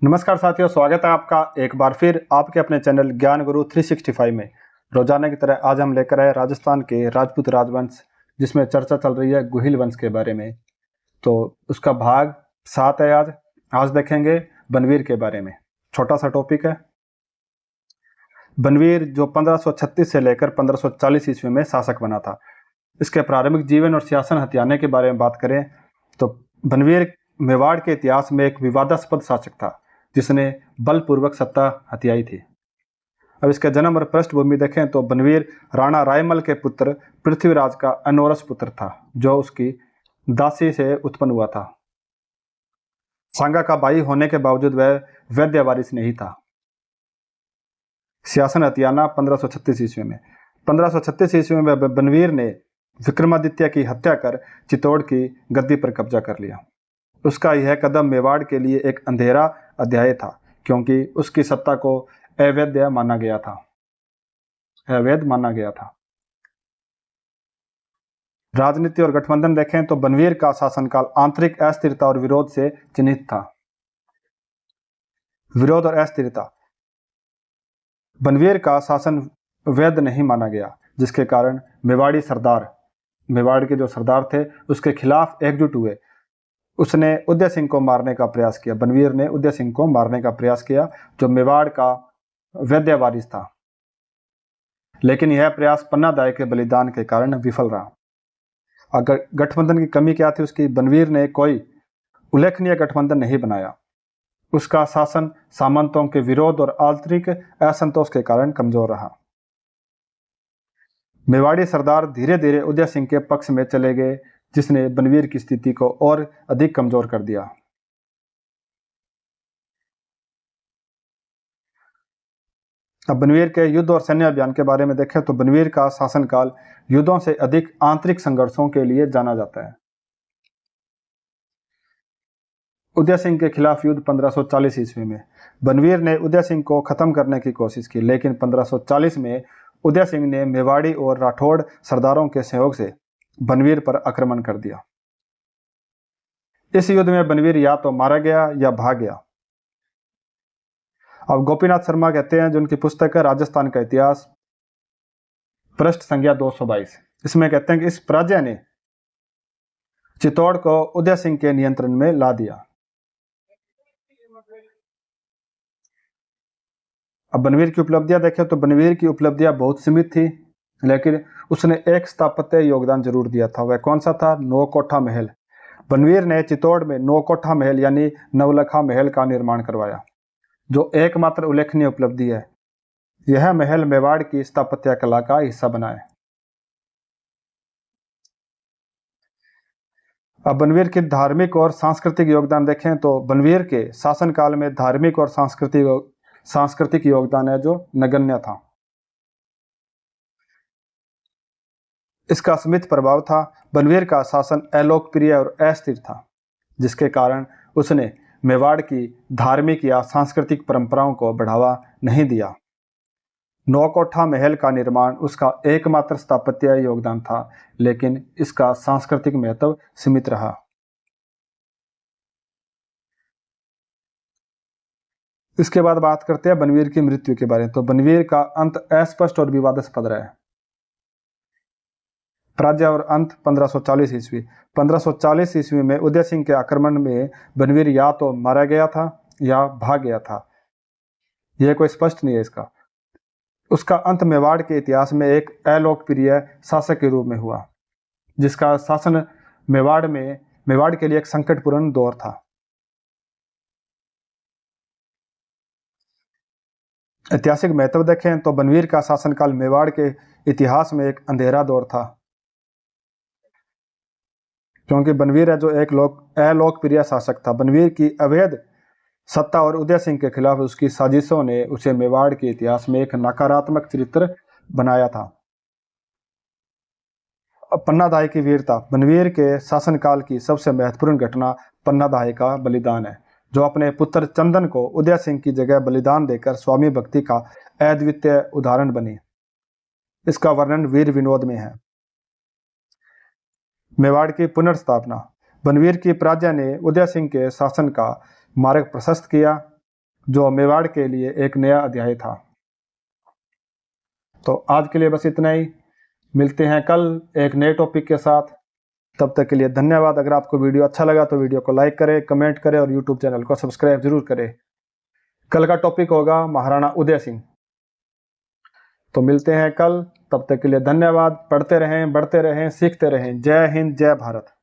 नमस्कार साथियों, स्वागत है आपका एक बार फिर आपके अपने चैनल ज्ञान गुरु 365 में। रोजाना की तरह आज हम लेकर आए राजस्थान के राजपूत राजवंश, जिसमें चर्चा चल रही है गुहिल वंश के बारे में। तो उसका भाग 7 है आज। आज देखेंगे बनवीर के बारे में। छोटा सा टॉपिक है। बनवीर जो 1536 से लेकर 1540 ईस्वी में शासक बना था। इसके प्रारंभिक जीवन और शासन हथियाने के बारे में बात करें तो बनवीर मेवाड़ के इतिहास में एक विवादास्पद शासक था, जिसने बलपूर्वक सत्ता हथियाई थी। अब इसके जन्म और पृष्ठभूमि देखें तो बनवीर राणा रायमल के पुत्र पृथ्वीराज का अनौरस पुत्र था, जो उसकी दासी से उत्पन्न हुआ था। सांगा का भाई होने के बावजूद वह वैद्य वारिस नहीं था। शासन हथियाना 1536 ईस्वी में। 1536 ईस्वी में बनवीर ने विक्रमादित्य की हत्या कर चित्तौड़ की गद्दी पर कब्जा कर लिया। उसका यह कदम मेवाड़ के लिए एक अंधेरा अध्याय था, क्योंकि उसकी सत्ता को अवैध माना गया था। राजनीति और गठबंधन देखें तो बनवीर का शासनकाल आंतरिक अस्थिरता और विरोध से चिन्हित था। विरोध और अस्थिरता। बनवीर का शासन वैध नहीं माना गया, जिसके कारण मेवाड़ के जो सरदार थे उसके खिलाफ एकजुट हुए। उसने उदय सिंह को मारने का प्रयास किया। बनवीर ने उदय सिंह को मारने का प्रयास किया, जो मेवाड़ का वैद्य वारिस था। लेकिन यह प्रयास पन्नादाय के बलिदान के कारण विफल रहा। अगर गठबंधन की कमी क्या थी उसकी, बनवीर ने कोई उल्लेखनीय गठबंधन नहीं बनाया। उसका शासन सामंतों के विरोध और आंतरिक असंतोष के कारण कमजोर रहा। मेवाड़ी सरदार धीरे धीरे उदय सिंह के पक्ष में चले गए, जिसने बनवीर की स्थिति को और अधिक कमजोर कर दिया। अब बनवीर के युद्ध और सैन्य अभियान के बारे में देखें तो बनवीर का शासनकाल युद्धों से अधिक आंतरिक संघर्षों के लिए जाना जाता है। उदय सिंह के खिलाफ युद्ध 1540 ईस्वी में। बनवीर ने उदय सिंह को खत्म करने की कोशिश की, लेकिन 1540 में उदय सिंह ने मेवाड़ी और राठौड़ सरदारों के सहयोग से बनवीर पर आक्रमण कर दिया। इस युद्ध में बनवीर या तो मारा गया या भाग गया। अब गोपीनाथ शर्मा कहते हैं, जो उनकी पुस्तक है राजस्थान का इतिहास, पृष्ठ संख्या 222, इसमें कहते हैं कि इस पराजय ने चित्तौड़ को उदय सिंह के नियंत्रण में ला दिया। अब बनवीर की उपलब्धियां देखें तो बनवीर की उपलब्धियां बहुत सीमित थी, लेकिन उसने एक स्थापत्य योगदान जरूर दिया था। वह कौन सा था? नौकोठा महल। बनवीर ने चित्तौड़ में नौकोठा महल यानी नवलखा महल का निर्माण करवाया, जो एकमात्र उल्लेखनीय उपलब्धि है। यह महल मेवाड़ की स्थापत्य कला का हिस्सा बना है। अब बनवीर के धार्मिक और सांस्कृतिक योगदान देखें तो बनवीर के शासनकाल में धार्मिक और सांस्कृतिक योगदान है जो नगण्य था। इसका सीमित प्रभाव था। बनवीर का शासन अलोकप्रिय और अस्थिर था, जिसके कारण उसने मेवाड़ की धार्मिक या सांस्कृतिक परंपराओं को बढ़ावा नहीं दिया। नौकोठा महल का निर्माण उसका एकमात्र स्थापत्य योगदान था, लेकिन इसका सांस्कृतिक महत्व सीमित रहा। इसके बाद बात करते हैं बनवीर की मृत्यु के बारे में। तो बनवीर का अंत अस्पष्ट और विवादास्पद रहा है। पराजय और अंत 1540 ईस्वी। 1540 ईस्वी में उदय सिंह के आक्रमण में बनवीर या तो मारा गया था या भाग गया था। यह कोई स्पष्ट नहीं है इसका। उसका अंत मेवाड़ के इतिहास में एक अलोकप्रिय शासक के रूप में हुआ, जिसका शासन मेवाड़ के लिए एक संकटपूर्ण दौर था। ऐतिहासिक महत्व देखें तो बनवीर का शासनकाल मेवाड़ के इतिहास में एक अंधेरा दौर था, क्योंकि बनवीर है जो एक अलोकप्रिय शासक था। बनवीर की अवैध सत्ता और उदय सिंह के खिलाफ उसकी साजिशों ने उसे मेवाड़ के इतिहास में एक नकारात्मक चरित्र बनाया था। पन्नादाय की वीरता। बनवीर के शासनकाल की सबसे महत्वपूर्ण घटना पन्नादाय का बलिदान है, जो अपने पुत्र चंदन को उदय सिंह की जगह बलिदान देकर स्वामी भक्ति का अद्वितीय उदाहरण बनी। इसका वर्णन वीर विनोद में है। मेवाड़ की पुनर्स्थापना। बनवीर की पराजय ने उदय सिंह के शासन का मार्ग प्रशस्त किया। जो मेवाड़ के लिए एक नया अध्याय था। तो आज के लिए बस इतना ही, मिलते हैं कल एक नए टॉपिक के साथ। तब तक के लिए धन्यवाद। अगर आपको वीडियो अच्छा लगा तो वीडियो को लाइक करें, कमेंट करें और यूट्यूब चैनल को सब्सक्राइब जरूर करें। कल का टॉपिक होगा महाराणा उदय सिंह। तो मिलते हैं कल, तब तक के लिए धन्यवाद। पढ़ते रहें, बढ़ते रहें, सीखते रहें। जय हिंद, जय भारत।